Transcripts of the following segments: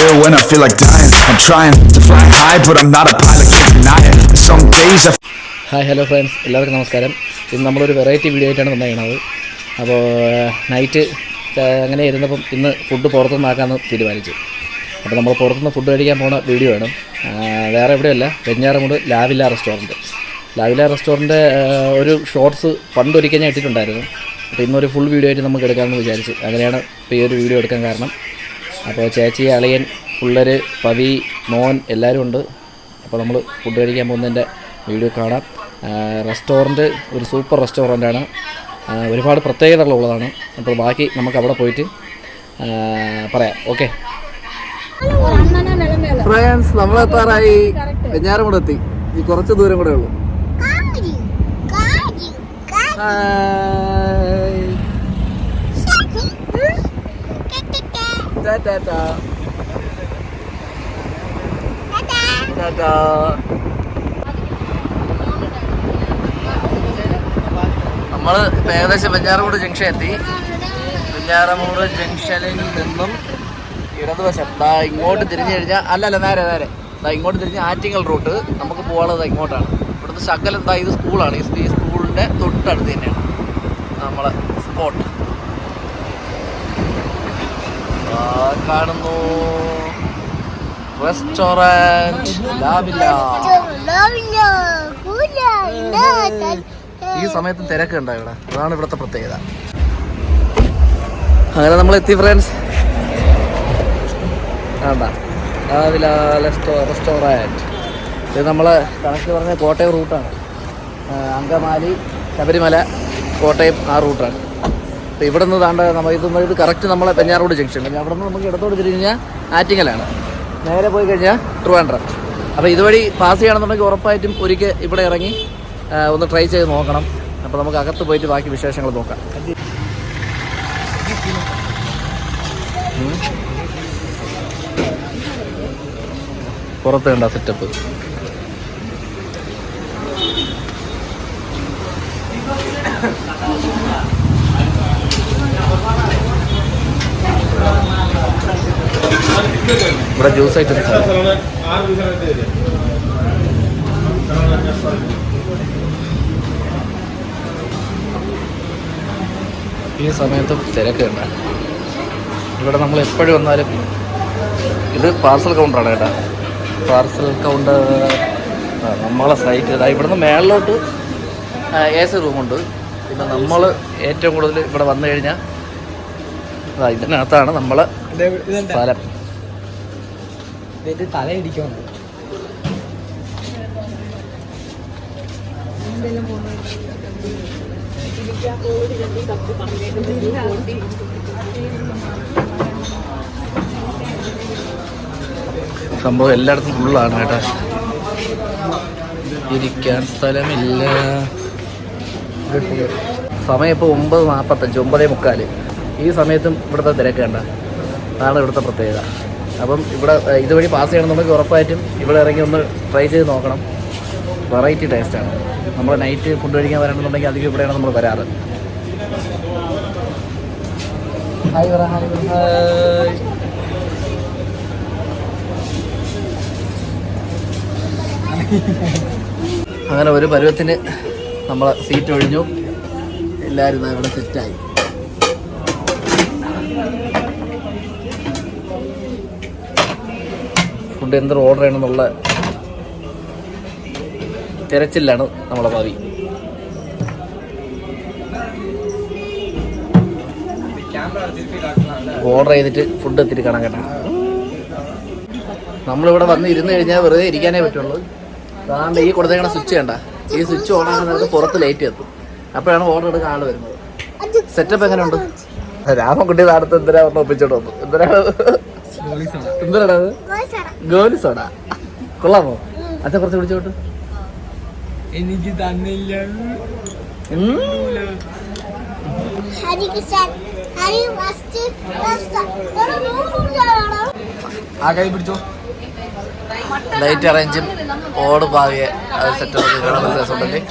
feel when I feel like dying. I'm trying to fly high, but I'm not a pilot, can't deny it. Some days I hi hello friends, എല്ലാവർക്കും നമസ്കാരം. ഇന്ന് നമ്മളൊരു variety video ആയിട്ടാണ് വന്നിരിക്കുന്നത്. അപ്പോൾ night അങ്ങനെ ഇരുന്നപ്പം ഇന്ന് food പുറത്തുനിന്നാക്കാമെന്ന് തീരുമാനിച്ചു. അപ്പോൾ നമ്മൾ പുറത്തുനിന്ന് ഫുഡ് കഴിക്കാൻ പോകുന്ന വീഡിയോ ആണ്. വേറെ എവിടെയല്ല, വെഞ്ഞാറമൂട് ലാവില്ല റെസ്റ്റോറൻറ്റ്. ലാവില്ല റെസ്റ്റോറൻറ്റ് ഒരു ഷോർട്സ് പണ്ടൊരിക്കൽ ഞാൻ ഇട്ടിട്ടുണ്ടായിരുന്നു. അപ്പോൾ ഇന്നൊരു ഫുൾ വീഡിയോ ആയിട്ട് നമുക്ക് എടുക്കാമെന്ന് വിചാരിച്ചു. അങ്ങനെയാണ് ഇപ്പോൾ ഈ ഒരു വീഡിയോ എടുക്കാൻ കാരണം. അപ്പോൾ ചേച്ചി, അളിയൻ, പിള്ളേർ, പവി, മോൻ എല്ലാവരും ഉണ്ട്. അപ്പോൾ നമ്മൾ ഫുഡ് കഴിക്കാൻ പോകുന്നതിൻ്റെ വീഡിയോ കാണാം. റെസ്റ്റോറൻറ്റ് ഒരു സൂപ്പർ റെസ്റ്റോറൻറ്റാണ്, ഒരുപാട് പ്രത്യേകതകളുള്ളതാണ്. അപ്പോൾ ബാക്കി നമുക്ക് അവിടെ പോയിട്ട് പറയാം. Okay friends, നമ്മളെത്താറായി. വെഞ്ഞാറമൂട് എത്തി. ഈ കുറച്ച് ദൂരം കൂടെ ഉള്ളൂ. നമ്മൾ ഏകദേശം വെഞ്ഞാറമൂട് ജംഗ്ഷൻ എത്തി. വെഞ്ഞാറമൂട് ജംഗ്ഷനിൽ നിന്നും ഇടതുവശം ഇങ്ങോട്ട് തിരിഞ്ഞു കഴിഞ്ഞാൽ നേരെ ഇങ്ങോട്ട് തിരിഞ്ഞ് ആറ്റിങ്ങൽ റൂട്ട് നമുക്ക് പോകാനുള്ളത് ഇങ്ങോട്ടാണ്. ഇവിടുത്തെ ശകലം ഇത് സ്കൂളാണ്. ഈ സ്കൂളിൻ്റെ തൊട്ടടുത്ത് തന്നെയാണ് നമ്മളെ സ്പോട്ട്. കാണുന്നു റെസ്റ്റോറൻറ്റ് ലാവില്ല. ഈ സമയത്ത് തിരക്കുണ്ടോ ഇവിടെ? അതാണ് ഇവിടുത്തെ പ്രത്യേകത. അങ്ങനെ നമ്മൾ എത്തി ഫ്രണ്ട്സ്. വേണ്ട ലാവില്ല റെസ്റ്റോറൻറ്റ്. ഇത് നമ്മളെ കണക്ക് പറഞ്ഞ കോട്ടയം റൂട്ടാണ്. അങ്കമാലി, ശബരിമല, കോട്ടയം ആ റൂട്ടാണ്. അപ്പോൾ ഇവിടെ നിന്ന് ഇത് കറക്റ്റ് നമ്മളെ വെഞ്ഞാറമൂട് ജംഗ്ഷൻ. അവിടെ നിന്ന് നമുക്ക് ഇടത്തോട്ട് തിരിഞ്ഞ് കഴിഞ്ഞാൽ ആറ്റിങ്ങലാണ്. നേരെ പോയി കഴിഞ്ഞാൽ ട്രിവാൻഡ്രം. അപ്പോൾ ഇതുവഴി പാസ് ചെയ്യണമെന്നുണ്ടെങ്കിൽ ഉറപ്പായിട്ടും ഒരിക്കൽ ഇവിടെ ഇറങ്ങി ഒന്ന് ട്രൈ ചെയ്ത് നോക്കണം. അപ്പോൾ നമുക്ക് അകത്ത് പോയിട്ട് ബാക്കി വിശേഷങ്ങൾ നോക്കാം. പുറത്ത് കണ്ട സെറ്റപ്പ്. ഇവിടെ ജ്യൂസ് ഐറ്റംസ് ആണ്. ഈ സമയത്തും തിരക്കുണ്ട് ഇവിടെ. നമ്മൾ എപ്പോഴും വന്നാലും ഇത് പാർസൽ കൗണ്ടറാണ് കേട്ടോ. പാർസൽ കൗണ്ടർ നമ്മളെ സൈറ്റ് ഇവിടുന്ന് മേളിലോട്ട് AC റൂമുണ്ട്. പിന്നെ നമ്മൾ ഏറ്റവും കൂടുതൽ ഇവിടെ വന്നു കഴിഞ്ഞാൽ ഇതിനകത്താണ് നമ്മളെ സ്ഥലം. തലയിടിക്കുന്നുണ്ട്. സംഭവം എല്ലായിടത്തും ഫുള്ളാണ് കേട്ടോ. ഇരിക്കാൻ സ്ഥലമില്ല. സമയം ഇപ്പോൾ 9:45, 9:45. ഈ സമയത്തും ഇവിടുത്തെ തിരക്ക് കണ്ട. അതാണ് ഇവിടുത്തെ പ്രത്യേകത. അപ്പം ഇവിടെ ഇതുവഴി പാസ് ചെയ്യണമെന്നുണ്ടെങ്കിൽ ഉറപ്പായിട്ടും ഇവിടെ ഇറങ്ങി ഒന്ന് ട്രൈ ചെയ്ത് നോക്കണം. വെറൈറ്റി ടേസ്റ്റാണ്. നമ്മൾ നൈറ്റ് ഫുഡ് കഴിക്കാൻ വരണമെന്നുണ്ടെങ്കിൽ അധികം ഇവിടെയാണ് നമ്മൾ വരാറ്. അങ്ങനെ ഒരു പരുവത്തിന് നമ്മളെ സീറ്റ് ഒഴിഞ്ഞു. എല്ലാവരും ഇവിടെ സെറ്റായി. ഫുഡ് എന്തൊരു ഓർഡർ ചെയ്യണമെന്നുള്ള തിരച്ചിലാണ് നമ്മളെ ഭാവി. ഓർഡർ ചെയ്തിട്ട് ഫുഡ് എത്തിയിട്ട് കാണാൻ കേട്ടോ. നമ്മളിവിടെ വന്ന് ഇരുന്ന് കഴിഞ്ഞാൽ വെറുതെ ഇരിക്കാനേ പറ്റുള്ളൂ. അതാണ്ട് ഈ കൊടുത്തേക്കണ സ്വിച്ച് കണ്ട. ഈ സ്വിച്ച് ഓൺ ആകുന്നത് പുറത്ത് ലൈറ്റ് എത്തും. അപ്പോഴാണ് ഓർഡർ എടുക്കാൻ ആൾ വരുന്നത്. സെറ്റപ്പ് എങ്ങനെയുണ്ട്? രാമൻകുട്ടി നാടത്ത് എന്തിനാ ഒന്ന് ഒപ്പിച്ചോട്ട് വന്നു. എന്തിനാണത്? ഗോലി സോഡ. കൊള്ളാമോ? അച്ഛൻ കുറച്ച് പിടിച്ചോട്ട്. എനിക്ക് തന്നില്ല. ആ കൈ പിടിച്ചോ. ലൈറ്റ് അറേഞ്ചും ഓട് പാവിയ സെറ്റപ്പ് കാണാൻ രസമുണ്ടല്ലേ.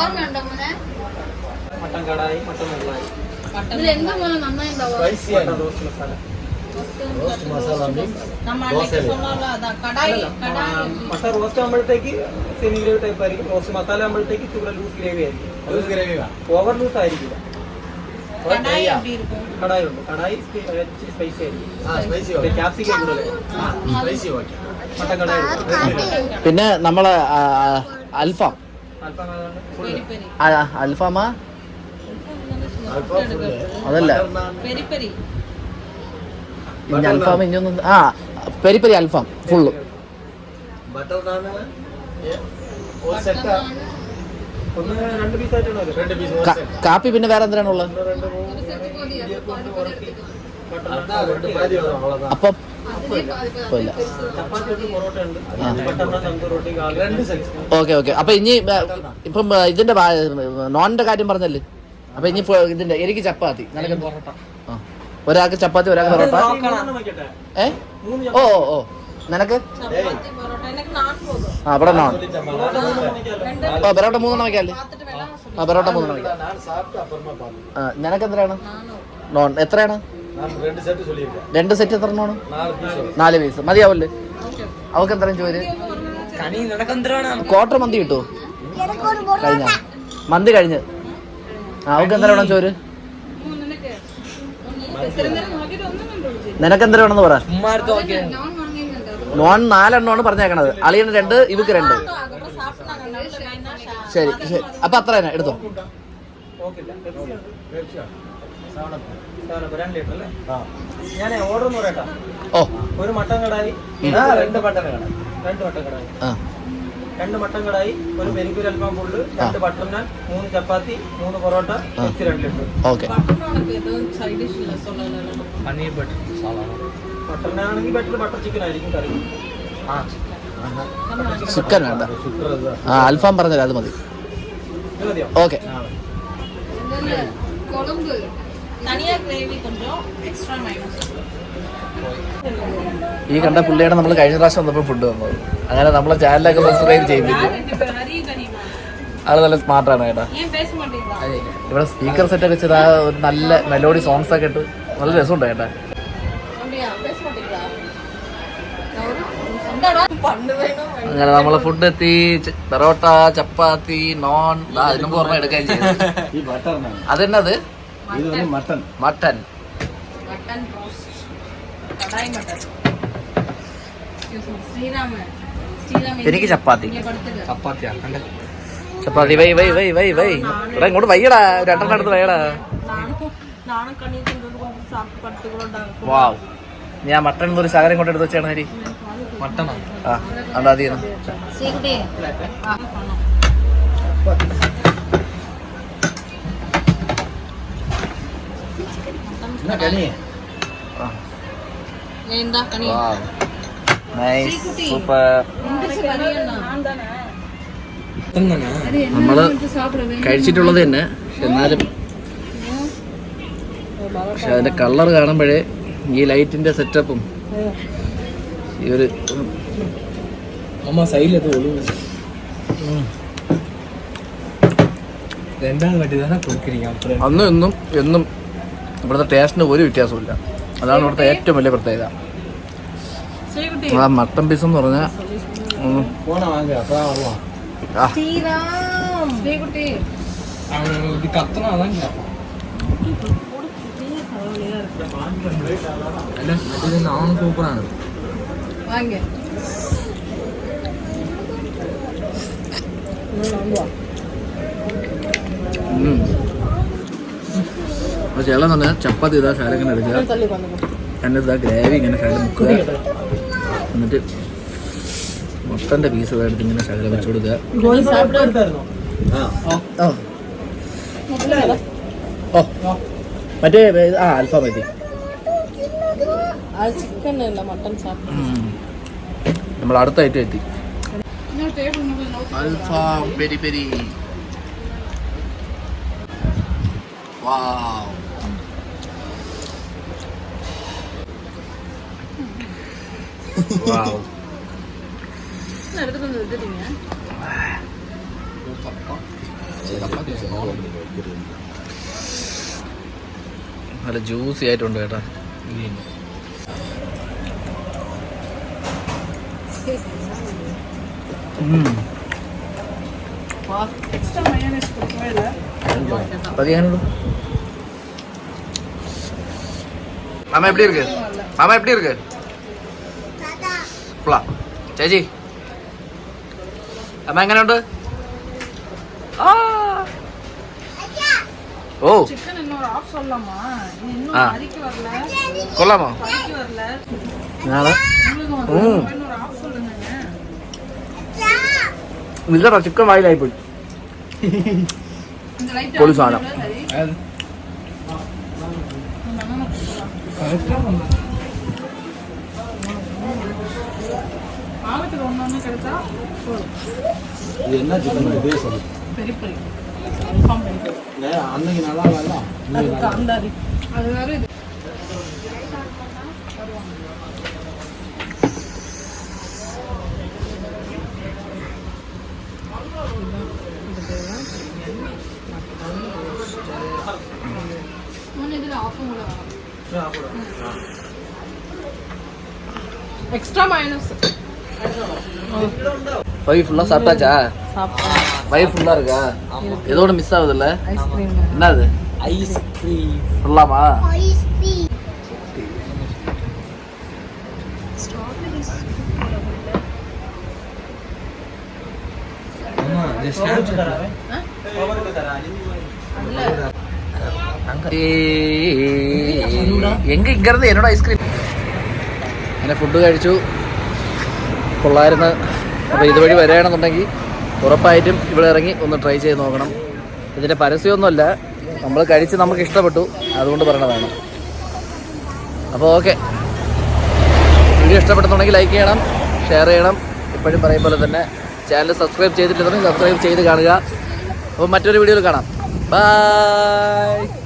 ഓർമ്മയുണ്ടോ മോനെ? മട്ടൻ കടായി, മട്ടൻ മുളകായി, ഇതിൽ എന്ത് മോനെ നന്നായിട്ടുണ്ടാവുക? മട്ടൻ റോസ്റ്റ് ആകുമ്പോഴത്തേക്ക് സെമി ഗ്രേവി ടൈപ്പ് ആയിരിക്കും. റോസ്റ്റ് മസാല ആകുമ്പോഴത്തേക്ക് ചൂട് ലൂസ് ഗ്രേവി ആയിരിക്കും. ഓവർ ലൂസ് ആയിരിക്കില്ല. കടായി ഉണ്ട്. കടായി ഇച്ചിരി സ്പൈസി ആയിരിക്കും. ക്യാപ്സിക്കം കൂടുതൽ മട്ടൻ കടായി. പിന്നെ നമ്മളെ അൽഫാം അൽഫാമാ അതല്ല ഇനി അൽഫാം ഇനിയൊന്നും പെരി പെരി അൽഫാം ഫുള്ള് ഒന്ന് 2 പീസായിട്ടാണ്. കാപ്പി പിന്നെ വേറെ എന്തിനാണുള്ളത്? അപ്പം ഓക്കെ ഓക്കെ. അപ്പൊ ഇനി ഇപ്പം ഇതിന്റെ നോണിന്റെ കാര്യം പറഞ്ഞല്ലേ, അപ്പൊ ഇനി ഇതിന്റെ എനിക്ക് ചപ്പാത്തി, നിനക്ക് ഒരാൾക്ക് ചപ്പാത്തി ഒരാൾക്ക് പൊറോട്ട. ഓ ഓ നിനക്ക് ഇവിടെ നോൺ. പൊറോട്ട 3 വയ്ക്കാല്ലേ? പൊറോട്ട 3 വയ്ക്കാം. നിനക്ക് എത്രയാണ് നോൺ? എത്രയാണ്? 2 സെറ്റ് എത്ര നോണ്? 4 പീസ് മതിയാവല്ലേ? അവക്ക് എത്രയും ചോര്? ക്വാർട്ടർ മന്തി കിട്ടുമോ? കഴിഞ്ഞ മന്തി കഴിഞ്ഞ് അവക്ക് എന്തര വേണം ചോര്? നിനക്ക് എന്തര വേണമെന്ന് പറ. നോൺ 4 എണ്ണമാണ് പറഞ്ഞേക്കണത്. അളിയന് 2, ഇവക്ക് 2. ശരി ശരി, അപ്പൊ അത്ര തന്നെ എടുത്തോ. ഞാൻ ഓർഡർ ഒന്ന് പറയട്ടാ. ഒരു mutton kadai, 2 mutton kadai, 2 mutton kadai, ഒരു പെരിപ്പൂരി അൽഫാം ഫുള്ള്, 2 ബട്ടർ നാൻ, 3 ചപ്പാത്തി, 3 പൊറോട്ട, 2 ലിറ്റർ. ഓക്കെ. ബട്ടർ നാൻ ആണെങ്കിൽ ബട്ടർ ചിക്കൻ ആയിരിക്കും കറി. ചിക്കൻ വേണ്ട, അൽഫാം പറഞ്ഞല്ലോ അത് മതി. ഓക്കെ. ഈ കണ്ട പുള്ളിയാണ് നമ്മൾ കഴിഞ്ഞ പ്രാവശ്യം വന്നപ്പോൾ ഫുഡ് വന്നത്. അങ്ങനെ നമ്മളെ ചാനലൊക്കെ സബ്സ്ക്രൈബ് ചെയ്യിപ്പിച്ചു. ആള് നല്ല സ്മാർട്ടാണ് കേട്ടാ. ഇവിടെ സ്പീക്കർ സെറ്റ് ഒക്കെ വെച്ചത് ഒരു നല്ല മെലോഡി സോങ്സ് ഒക്കെ ഇട്ട് നല്ല രസമുണ്ട് കേട്ടാ. അങ്ങനെ നമ്മളെ ഫുഡ് എത്തി. പൊറോട്ട, ചപ്പാത്തി, നോൺ, അതിനും പുറമെ എടുക്കുകയും ചെയ്തു. അതെന്നത് മട്ടൻ. മട്ടൻ എനിക്ക് ചപ്പാത്തി. ചപ്പാത്തി വൈ വൈ വൈ വൈ വൈ ഇവിടെ ഇങ്ങോട്ട് വയ്യടാ, 2 അടുത്ത് വയ്യടാ. വാവ്, ഞാൻ മട്ടൺ ഒരു ശകലം കൊണ്ട് എടുത്ത് വെച്ചാണ് ഹരി. മട്ടൺ അതാ അധികം. നമ്മള് കഴിച്ചിട്ടുള്ളത് തന്നെ, എന്നാലും പക്ഷെ അതിന്റെ കളർ കാണുമ്പോഴേ ഈ ലൈറ്റിന്റെ സെറ്റപ്പും ഈ ഒരു അന്നും എന്നും എന്നും ഇവിടുത്തെ ടേസ്റ്റിന് ഒരു വ്യത്യാസമില്ല. അതാണ് ഇവിടുത്തെ ഏറ്റവും വലിയ പ്രത്യേകത. ആ മട്ടൻ പീസ് എന്ന് പറഞ്ഞാൽ സൂപ്പറാണ്. ചേളം എന്ന് പറഞ്ഞാൽ ചപ്പാത്തി ഇതാ ശാല ഇങ്ങനെ എടുക്കുക, എന്നിട്ട് ഇതാ ഗ്രേവി ഇങ്ങനെ ശാല മുക്കുക, എന്നിട്ട് മട്ടൻ്റെ പീസ് എടുത്ത് ഇങ്ങനെ ശകലം വെച്ച് കൊടുക്കുക. ഓ മറ്റേ അൽഫാം എത്തി. നമ്മൾ അടുത്ത ഐറ്റം എത്തി. അൽഫാം പെരി പെരി. വാവ്, വാവ്. നല്ല ജ്യൂസി ആയിട്ടുണ്ട് കേട്ടോ. மாமா எப்படி இருக்கு? மாமா எப்படி இருக்கு? ചേച്ചി അമ്മ എങ്ങനെയുണ്ട്? ഓ കൊള്ളാമോ? ഇല്ലടാ, ചിക്കൻ വായിലായി പോയി. പൊളി സാധനം. என்ன சிக்கன் இதே சொல்லு. அன்னைக்கு நல்லா இல்ல அது வேற இது. எக்ஸ்ட்ரா மைனஸ் வயிறு ஃபுல்லாக சாப்பிட்டாச்சா? வயிறு ஃபுல்லாக இருக்கா? ஏதோ ஒன்று மிஸ் ஆகுதுல்ல? என்ன அது? ஐஸ்கிரீம் சொல்லலாமா? എങ്ക ഇങ്ങനെ എന്നോട് ഐസ്ക്രീം. അങ്ങനെ ഫുഡ് കഴിച്ചു, കൊള്ളായിരുന്നു. അപ്പോൾ ഇതുവഴി വരികയാണെന്നുണ്ടെങ്കിൽ ഉറപ്പായിട്ടും ഇവിടെ ഇറങ്ങി ഒന്ന് ട്രൈ ചെയ്ത് നോക്കണം. ഇതിൻ്റെ പരസ്യമൊന്നുമല്ല, നമ്മൾ കഴിച്ച് നമുക്ക് ഇഷ്ടപ്പെട്ടു, അതുകൊണ്ട് പറയണതാണ്. അപ്പോൾ ഓക്കെ, വീഡിയോ ഇഷ്ടപ്പെടുന്നുണ്ടെങ്കിൽ ലൈക്ക് ചെയ്യണം, ഷെയർ ചെയ്യണം. എപ്പോഴും പറയും പോലെ തന്നെ ചാനൽ സബ്സ്ക്രൈബ് ചെയ്തിട്ടുണ്ടെങ്കിൽ സബ്സ്ക്രൈബ് ചെയ്ത് കാണുക. അപ്പോൾ മറ്റൊരു വീഡിയോയിൽ കാണാം. ബൈ.